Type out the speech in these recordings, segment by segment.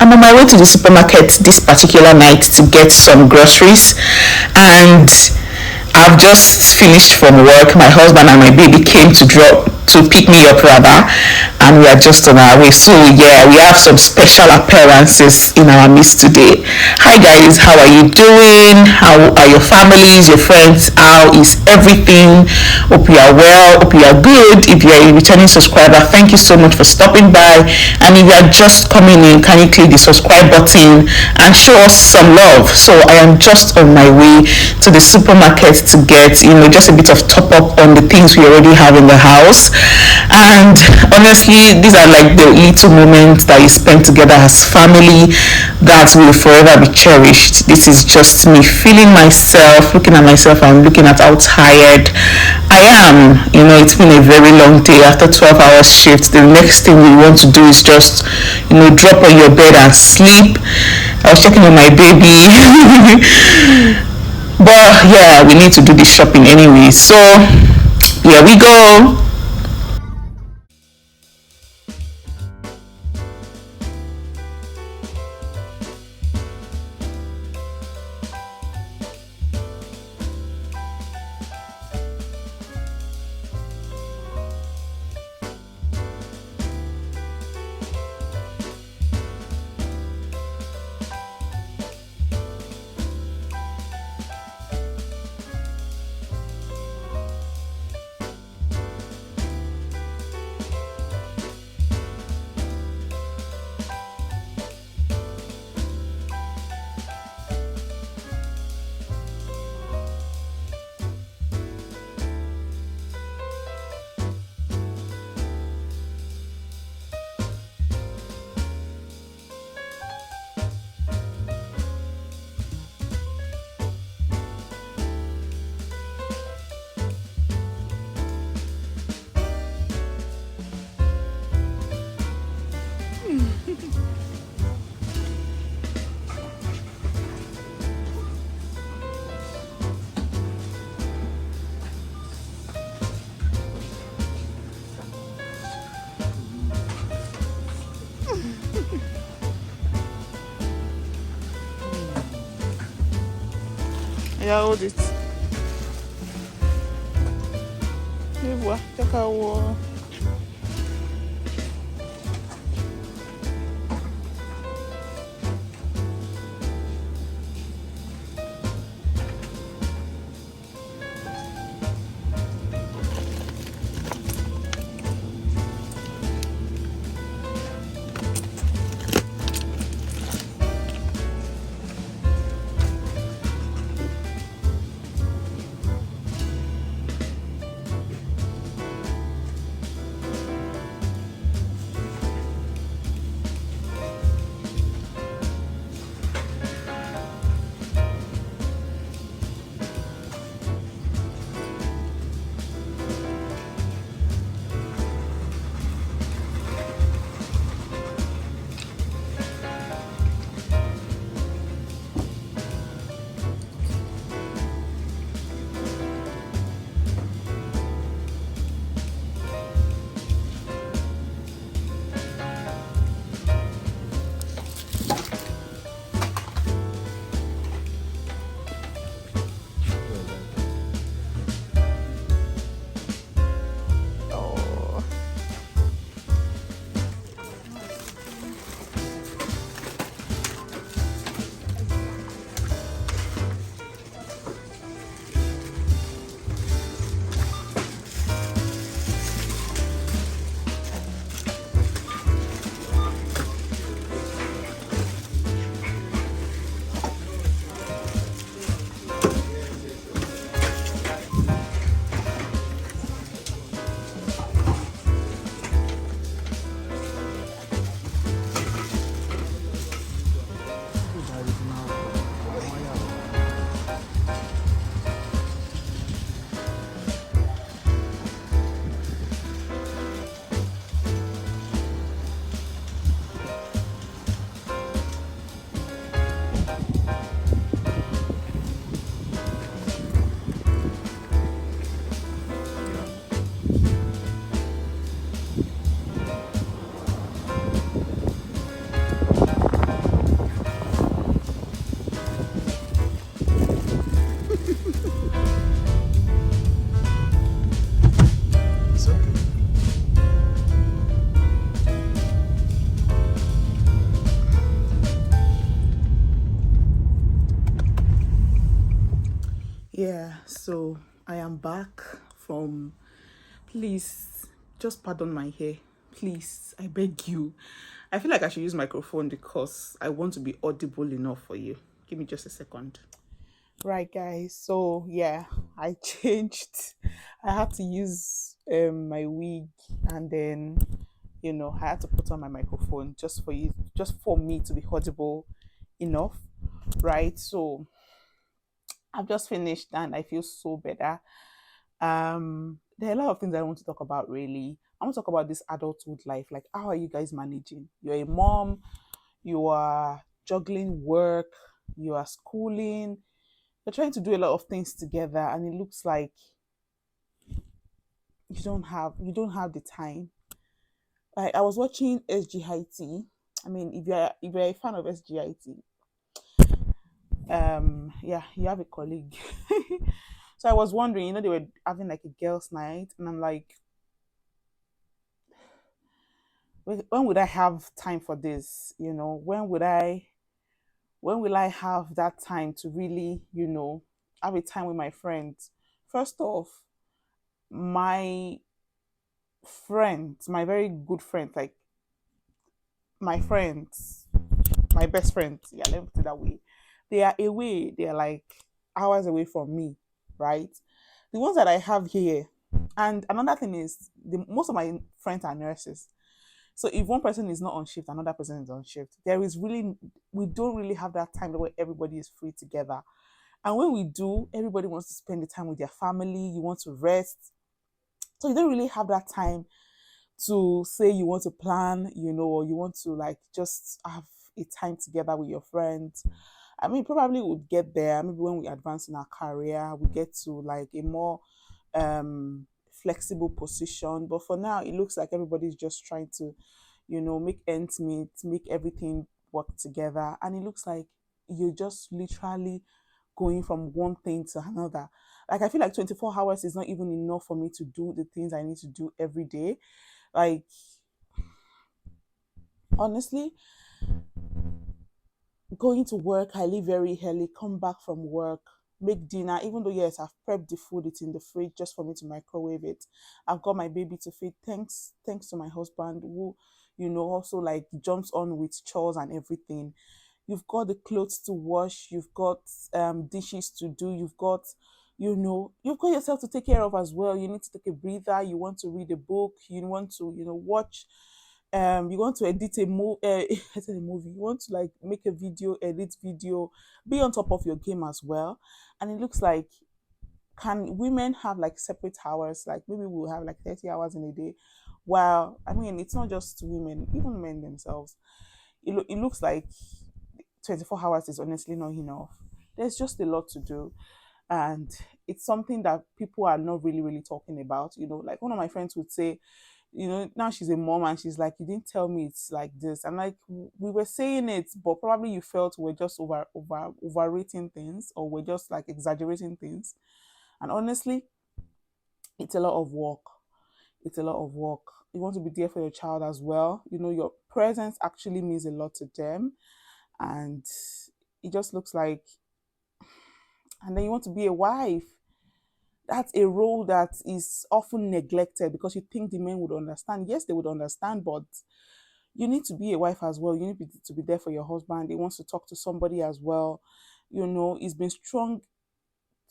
I'm on my way to the supermarket this particular night to get some groceries, and I've just finished from work. My husband and my baby came to pick me up rather, and we are just on our way. So yeah, we have some special appearances in our midst today. Hi guys, how are you doing? How are your families, your friends? How is everything? Hope you are well, hope you are good. If you are a returning subscriber, thank you so much for stopping by. And if you are just coming in, can you click the subscribe button and show us some love? So I am just on my way to the supermarket to get, just a bit of top up on the things we already have in the house. And honestly, these are like the little moments that you spend together as family that will forever be cherished. This is just me feeling myself, looking at myself, and looking at how tired I am. It's been a very long day. After 12 hours shift, the next thing we want to do is just drop on your bed and sleep. I was checking on my baby. But yeah, we need to do the shopping anyway. So here we go. Yeah, hold it. Take a Yeah, so I am back from. Please, just pardon my hair. Please, I beg you. I feel like I should use microphone because I want to be audible enough for you. Give me just a second. Right, guys. So yeah, I changed. I had to use my wig, and then I had to put on my microphone just for you, just for me to be audible enough, right? So I've just finished and I feel so better. There are a lot of things I want to talk about. Really, I want to talk about this adulthood life. Like, how are you guys managing? You're a mom. You are juggling work. You are schooling. You're trying to do a lot of things together, and it looks like you don't have the time. I was watching SGIT. I mean, if you're a fan of SGIT, yeah, you have a colleague. So I was wondering, they were having like a girls' night, and I'm like, when would I have time for this? When will I have that time to really, have a time with my friends? First off, my friends, my very good friends, like my friends, my best friends, yeah, let me put it that way. They are away. They are like hours away from me, right? The ones that I have here, and another thing is, most of my friends are nurses. So if one person is not on shift, another person is on shift. We don't really have that time where everybody is free together. And when we do, everybody wants to spend the time with their family. You want to rest, so you don't really have that time to say you want to plan, or you want to like just have a time together with your friends. I mean, probably would get there. Maybe when we advance in our career, we get to like a more flexible position. But for now, it looks like everybody's just trying to, make ends meet, make everything work together. And it looks like you're just literally going from one thing to another. Like, I feel like 24 hours is not even enough for me to do the things I need to do every day. Like, honestly, going to work, I leave very early, come back from work, make dinner, even though, yes, I've prepped the food, it's in the fridge just for me to microwave it. I've got my baby to feed. Thanks to my husband, who, also like jumps on with chores and everything. You've got the clothes to wash, you've got dishes to do, you've got yourself to take care of as well. You need to take a breather, you want to read a book, you want to, watch, you want to edit a movie, edit a movie, you want to like make a video, edit video, be on top of your game as well. And it looks like, can women have like separate hours? Like, maybe we'll have like 30 hours in a day. Well, I mean, it's not just women, even men themselves. It looks like 24 hours is honestly not enough. There's just a lot to do. And it's something that people are not really, really talking about. Like, one of my friends would say, now she's a mom and she's like, you didn't tell me it's like this. I'm like, we were saying it, but probably you felt we're just overrating things, or we're just like exaggerating things. And honestly, it's a lot of work. It's a lot of work. You want to be there for your child as well. Your presence actually means a lot to them. And it just looks like, and then you want to be a wife. That's a role that is often neglected because you think the men would understand. Yes, they would understand, but you need to be a wife as well. You need to be there for your husband. He wants to talk to somebody as well. He's been strong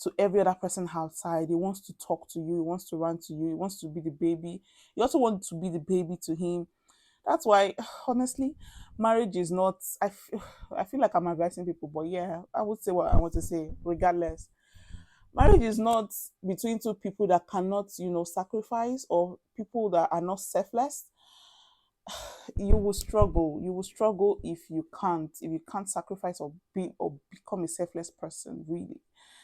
to every other person outside. He wants to talk to you. He wants to run to you. He wants to be the baby. You also want to be the baby to him. That's why, honestly, marriage is not. I feel like I'm advising people, but yeah, I would say what I want to say, regardless. Marriage is not between two people that cannot, sacrifice, or people that are not selfless. You will struggle if you can't sacrifice, or become a selfless person, really.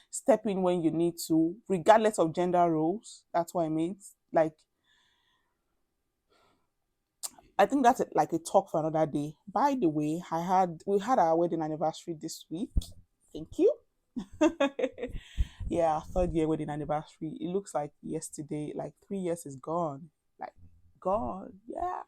Step in when you need to, regardless of gender roles. That's what I mean. Like, I think that's like a talk for another day. By the way, we had our wedding anniversary this week. Thank you. Yeah, our third year wedding anniversary. It looks like yesterday. Like, 3 years is gone. Like, gone. Yeah,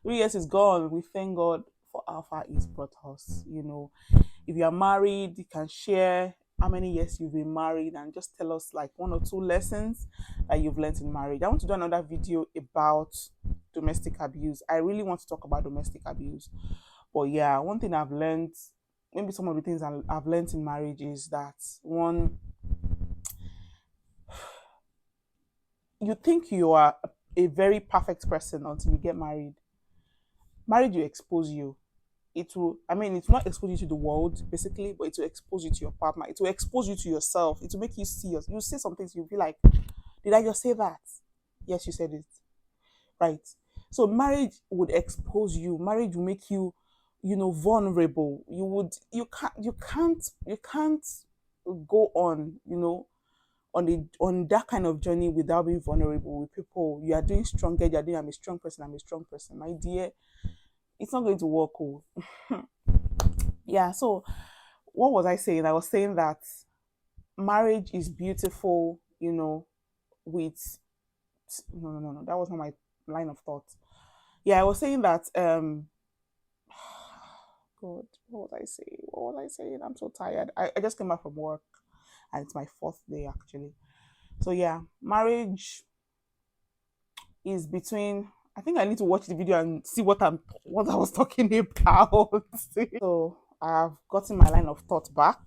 3 years is gone. We thank God for how far He's brought us. If you are married, you can share how many years you've been married, and just tell us like one or two lessons that you've learned in marriage. I want to do another video about domestic abuse. I really want to talk about domestic abuse. But yeah, one thing I've learned, maybe some of the things I've learned in marriage is that one, you think you are a very perfect person until you get married. Marriage will expose you. It will, I mean, it's not expose you to the world basically, but it will expose you to your partner. It will expose you to yourself. It will make you see you say some things, you'll be like, did I just say that? Yes, you said it. Right. So marriage would expose you. Marriage will make you, vulnerable. You can't go on, on that kind of journey without being vulnerable with people. You are doing stronger, you are doing, I'm a strong person, I'm a strong person. My dear, it's not going to work. Oh. Yeah, so what was I saying? I was saying that marriage is beautiful, with no, that was not my line of thought. Yeah, I was saying that God, what was I saying? What was I saying? I'm so tired. I just came back from work and it's my fourth day actually. So yeah, marriage is between, I think I need to watch the video and see what I was talking about. So I've gotten my line of thought back.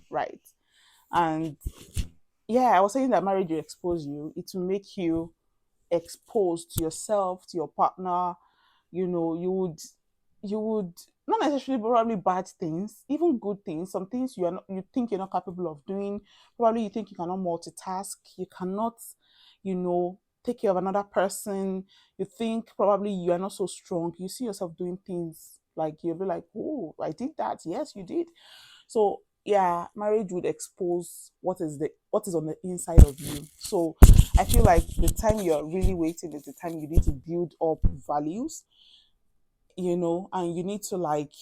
Right. And yeah, I was saying that marriage will expose you. It will make you exposed to yourself, to your partner. You would not necessarily probably bad things, even good things. Some things you think you're not capable of doing. Probably you think you cannot multitask. You cannot, take care of another person. You think probably you are not so strong. You see yourself doing things like you'll be like, oh, I did that. Yes, you did. So yeah, marriage would expose what is on the inside of you. So I feel like the time you're really waiting is the time you need to build up values, and you need to like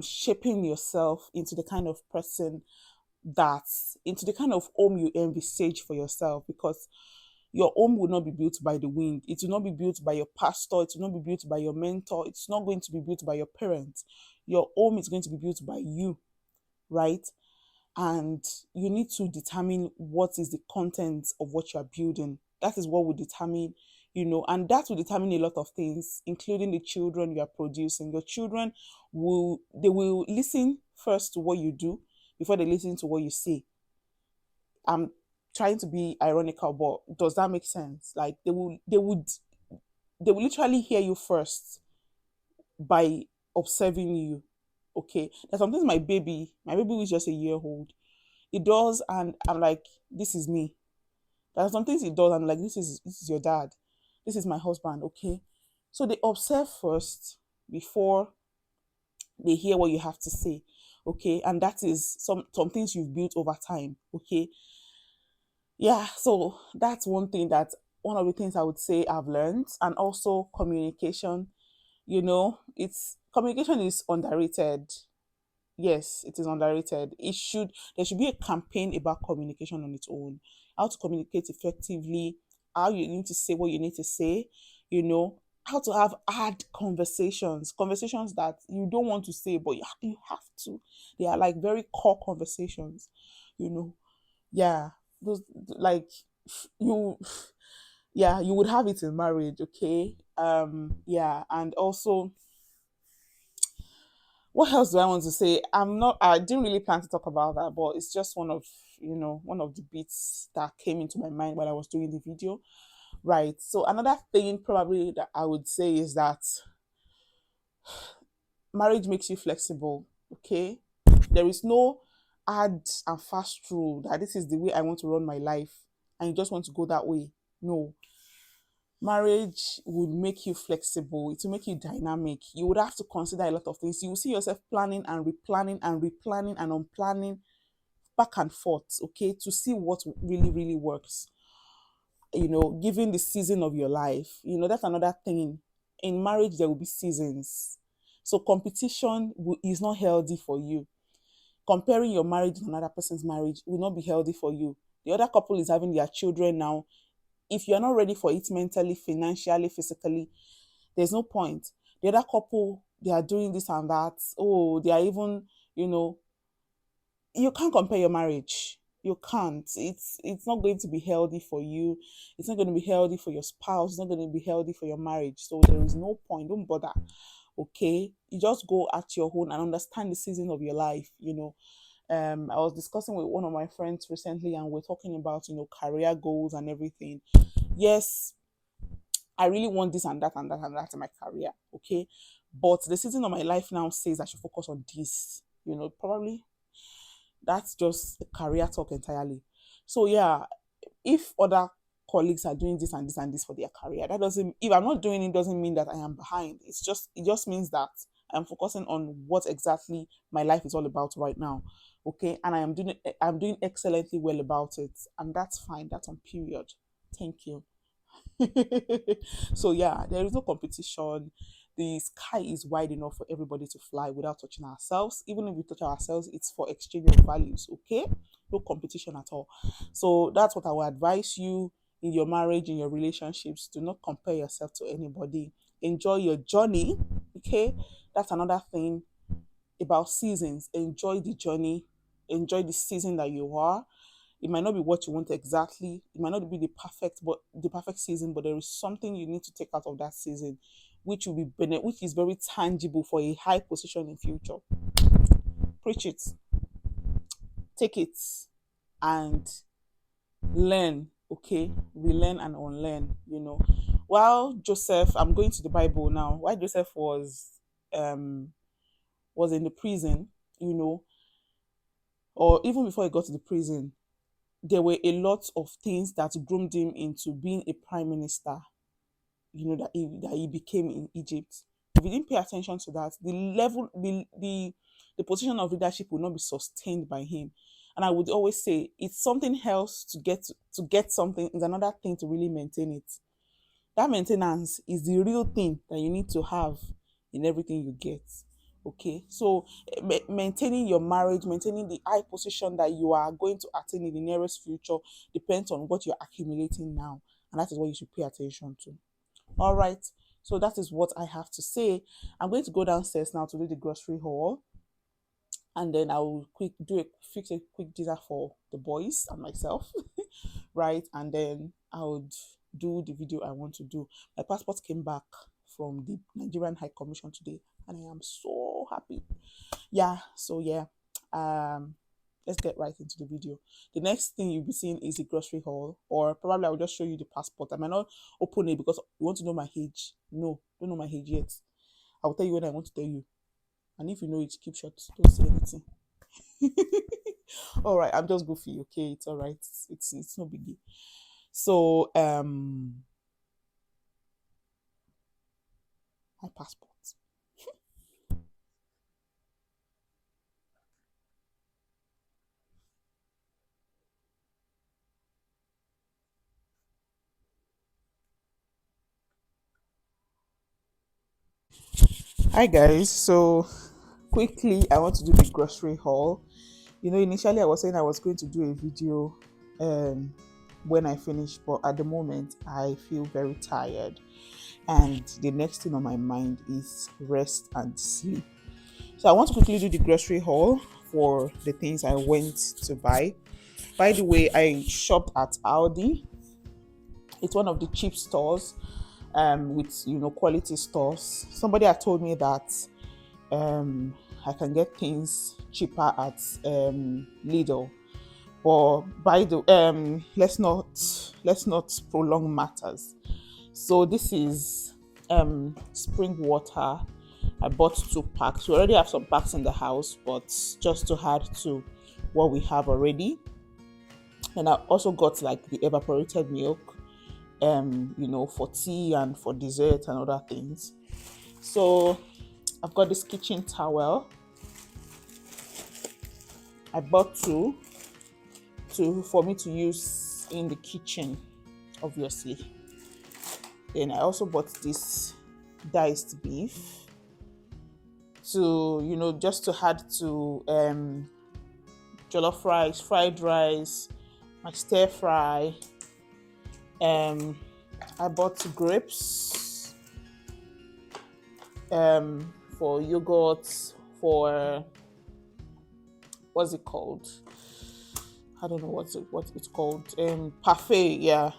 shaping yourself into the kind of person that into the kind of home you envisage for yourself, because your home will not be built by the wind. It will not be built by your pastor. It will not be built by your mentor. It's not going to be built by your parents. Your home is going to be built by you, right? And you need to determine what is the content of what you are building. That is what will determine, and that will determine a lot of things, including the children you are producing. Your children will listen first to what you do before they listen to what you say. I'm trying to be ironical, but does that make sense? Like they will literally hear you first by observing you. Okay. There's sometimes my baby who is just a year old, it does, and I'm like, this is me. There are some things it does, I'm like, this is your dad. This is my husband, okay? So they observe first before they hear what you have to say. Okay. And that is some things you've built over time. Okay. Yeah, so that's one of the things I would say I've learned. And also communication. It's communication is underrated. Yes, it is underrated. There should be a campaign about communication on its own. How to communicate effectively, how you need to say what you need to say, how to have hard conversations that you don't want to say, but you have to. They are like very core conversations, you know. Yeah, those like you yeah, you would have it in marriage, okay? Yeah, and also what else do I want to say? I didn't really plan to talk about that, but it's just one of the bits that came into my mind while I was doing the video. Right. So another thing probably that I would say is that marriage makes you flexible. Okay. There is no hard and fast rule that this is the way I want to run my life and you just want to go that way. No. Marriage would make you flexible, it will make you dynamic. You would have to consider a lot of things. You will see yourself planning and replanning and replanning and unplanning back and forth, okay, to see what really, really works. Given the season of your life, that's another thing. In marriage, there will be seasons. So competition is not healthy for you. Comparing your marriage to another person's marriage will not be healthy for you. The other couple is having their children now. If you're not ready for it mentally, financially, physically, there's no point. The other couple, they are doing this and that. Oh, they are even, you know, you can't compare your marriage. You can't. It's not going to be healthy for you. It's not going to be healthy for your spouse. It's not going to be healthy for your marriage. So there is no point. Don't bother. Okay, you just go at your own and understand the season of your life. I was discussing with one of my friends recently, and we're talking about career goals and everything. Yes, I really want this and that and that and that in my career. Okay, but the season of my life now says I should focus on this. Probably that's just a career talk entirely. So yeah, if other colleagues are doing this and this and this for their career, that doesn't, if I'm not doing it, doesn't mean that I am behind. It just means that I'm focusing on what exactly my life is all about right now. Okay, and I'm doing excellently well about it, and that's fine. That's on period. Thank you. So yeah, there is no competition. The sky is wide enough for everybody to fly without touching ourselves. Even if we touch ourselves, it's for exchange of values. Okay, no competition at all. So that's what I would advise you in your marriage, in your relationships. Do not compare yourself to anybody. Enjoy your journey. Okay, that's another thing about seasons. Enjoy the journey. Enjoy the season that you are. It might not be what you want exactly. It might not be the perfect season, but there is something you need to take out of that season, which is very tangible for a high position in future. Preach it, take it, and learn. Okay, relearn and unlearn. While Joseph, I'm going to the Bible now. While Joseph um was in the prison, you know, or even before he got to the prison, there were a lot of things that groomed him into being a prime minister, that he became in Egypt. If you didn't pay attention to that, the position of leadership will not be sustained by him. And I would always say it's something else to get something, is another thing to really maintain it. That maintenance is the real thing that you need to have in everything you get. Okay, so maintaining your marriage, maintaining the high position that you are going to attain in the nearest future depends on what you're accumulating now, and that is what you should pay attention to. All right, so that is what I have to say. I'm going to go downstairs now to do the grocery haul, and then I will fix a quick dinner for the boys and myself, right? And then I would do the video I want to do. My passport came back from the Nigerian High Commission today, and I am so happy. Yeah, so yeah, um, let's get right into the video. The next thing you'll be seeing is the grocery haul, or probably I will just show you the passport. I might not open it because you want to know my age. No, don't know my age yet. I will tell you when I want to tell you, and if you know it, keep short. Don't say anything. All right, I'm just goofy. Okay, it's all right. It's no biggie. So my passport. Hi guys. So quickly, I want to do the grocery haul. Initially I was saying I was going to do a video um when I finish, but at the moment I feel very tired, and the next thing on my mind is rest and sleep. So I want to quickly do the grocery haul for the things I went to buy. By the way, I shopped at Aldi. It's one of the cheap stores, with quality stores. Somebody had told me that um I can get things cheaper at Lidl. But by the let's not prolong matters. So this is spring water. I bought 2 packs. We already have some packs in the house, but just to add to what we have already. And I also got like the evaporated milk, for tea and for dessert and other things. So I've got this kitchen towel. I bought two for me to use in the kitchen, obviously. Then I also bought this diced beef to, just to add to jollof rice, fried rice, my stir fry. I bought grapes for yogurt, for what's it called? I don't know what it's called. Parfait, yeah,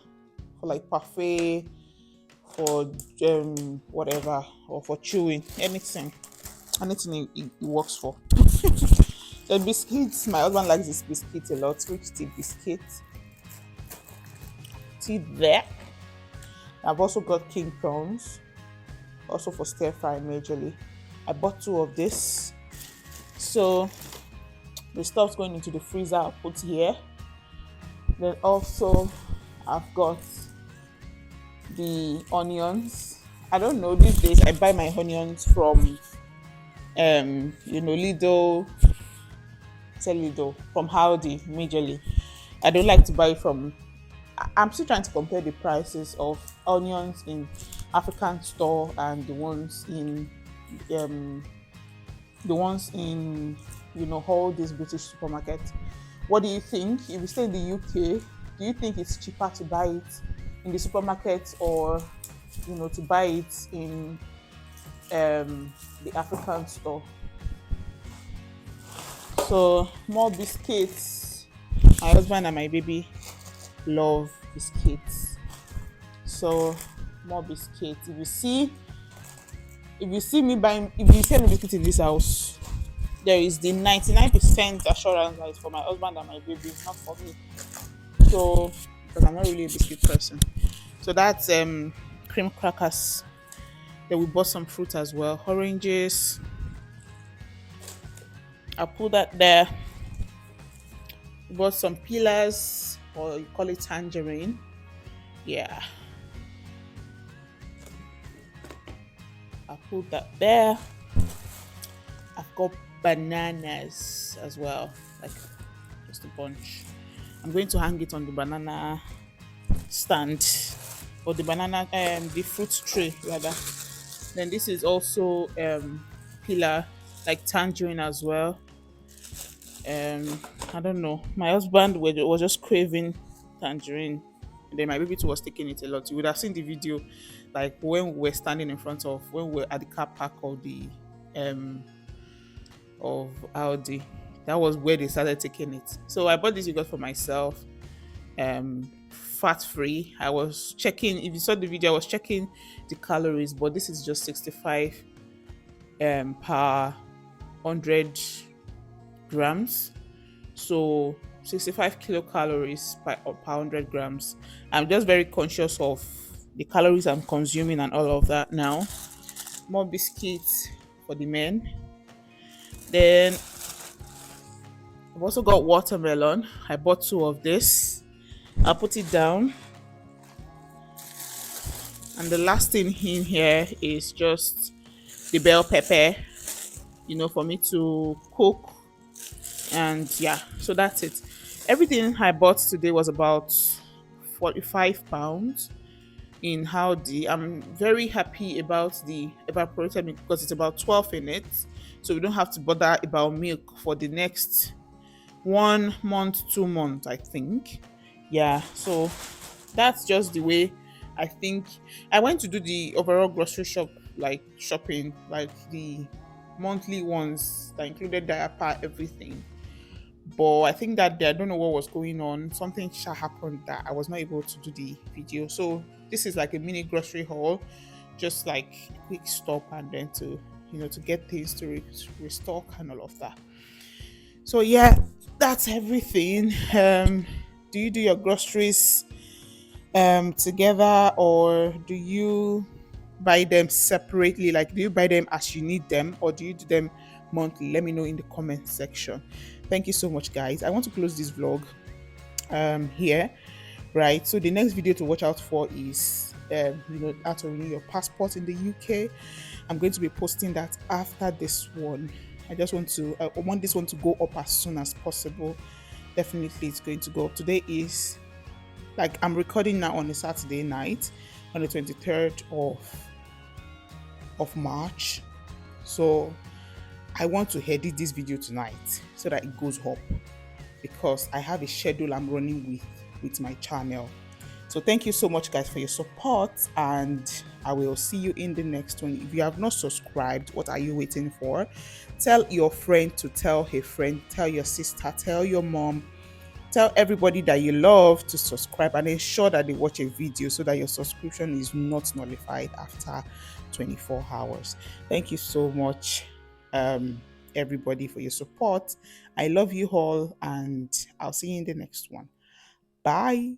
for like parfait, for whatever, or for chewing, anything it works for. The biscuits, my husband likes this biscuit a lot, rich tea biscuit. Tea there. I've also got king prawns, also for stir fry majorly. I bought 2 of this. So the stuff's going into the freezer, I'll put here. Then also I've got the onions. I don't know, these days I buy my onions from Lidl, Lidl, from Howdy majorly. I don't like to buy from. I'm still trying to compare the prices of onions in African store and the ones in all these British supermarkets. What do you think? If you stay in the UK, do you think it's cheaper to buy it in the supermarket, or to buy it in the African store? So more biscuits. My husband and my baby love biscuits. So more biscuits. If you see me biscuits in this house, there is the 99% assurance that it's for my husband and my baby, it's not for me. So, because I'm not really a biscuit person. So that's cream crackers. Then we bought some fruit as well, oranges. I'll put that there. We bought some pillars, or you call it tangerine. Yeah. I'll put that there. I've got bananas as well, like just a bunch. I'm going to hang it on the banana stand, or the banana the fruit tray rather. Then this is also pillar, like tangerine as well. I don't know, my husband was just craving tangerine, and then my baby too was taking it a lot. You would have seen the video, like when we were standing when we were at the car park of the of Audi. That was where they started taking it. So I bought this yogurt for myself, fat free. I was checking, if you saw the video, I was checking the calories, but this is just 65 per 100 grams. So 65 kilocalories per 100 grams. I'm just very conscious of the calories I'm consuming and all of that now. More biscuits for the men. Then I've also got watermelon. I bought 2 of this. I'll put it down. And the last thing in here is just the bell pepper, for me to cook. And yeah, so that's it. Everything I bought today was about £45 in Howdy. I'm very happy about the evaporated milk because it's about 12 in it. So we don't have to bother about milk for the next 1 month, 2 months, I think. Yeah, so that's just the way I think. I went to do the overall grocery shopping, like the monthly ones that included diaper, everything. But I think that day, I don't know what was going on. Something happened that I was not able to do the video. So this is like a mini grocery haul, just like a quick stop, and then to get things to restock and all of that. So yeah, that's everything. Do you do your groceries together, or do you buy them separately? Like, do you buy them as you need them, or do you do them monthly? Let me know in the comment section. Thank you so much, guys. I want to close this vlog here, right? So the next video to watch out for is how to renew your passport in the UK. I'm going to be posting that after this one. I want this one to go up as soon as possible. Definitely it's going to go up. Today is, like, I'm recording now on a Saturday night, on the 23rd of March. So I want to edit this video tonight so that it goes up, because I have a schedule I'm running with my channel. So thank you so much, guys, for your support, and I will see you in the next one. If you have not subscribed, what are you waiting for? Tell your friend to tell a friend, tell your sister, tell your mom, tell everybody that you love to subscribe, and ensure that they watch a video so that your subscription is not nullified after 24 hours. Thank you so much, um, everybody, for your support. I love you all, and I'll see you in the next one. Bye.